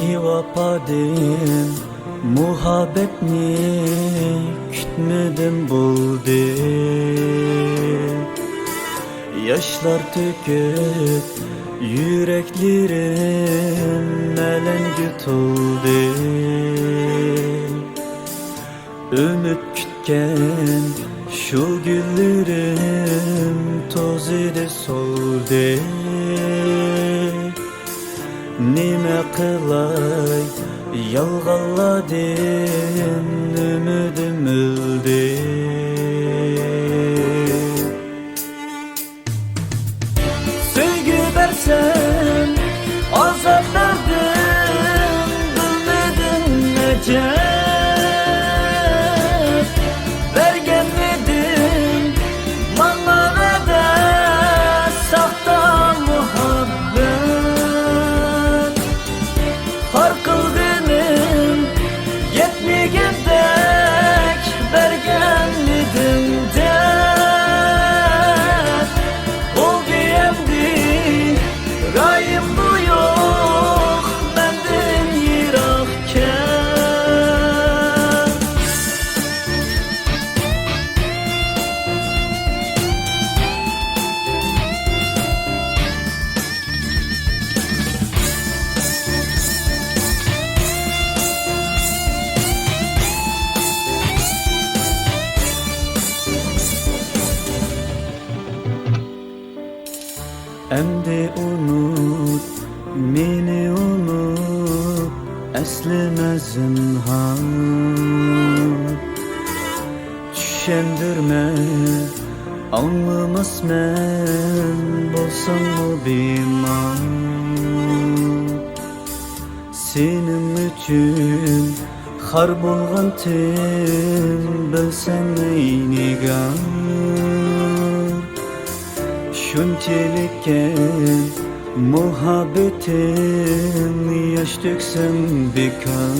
Bivapadim muhabbetni kütmedim buldu. Yaşlar töküp yüreklerim elengü toldu. Ümit kütken şu güllerim toz idi soldu. Nime kılay yalgalladım, ümidim öldü. Sevgi versem azap verdim, bilmedim nece. Vergen midim manmanada sahta muhabbet. Har kılgınım yetmegindek vergen midim der. Ol diyemdi rayım bu yok benden yirakken. Emdi unut, meni unut, eslime zinhar. Düşendirme, anlamaz men, bolsam mı bimar. Senin üçün har bolgan tim, bilsen eynigar. Şunçelikken muhabbetim yaş döksem bekar.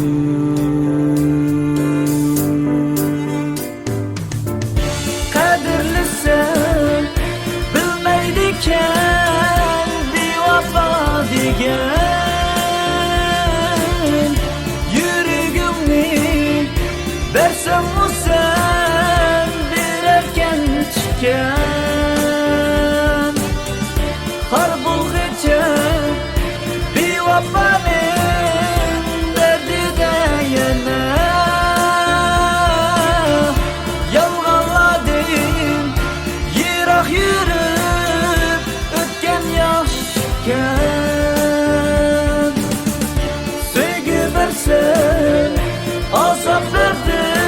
Kadirlisin bilmeydiken bir vafa digen. Yüreğimni versem mu sen bir erken çıkan. Har bulgıca bir vafanın derdi de yana. Yalgalladım yırak yürüp ötken yaşken. Sevgi versen azap verdim,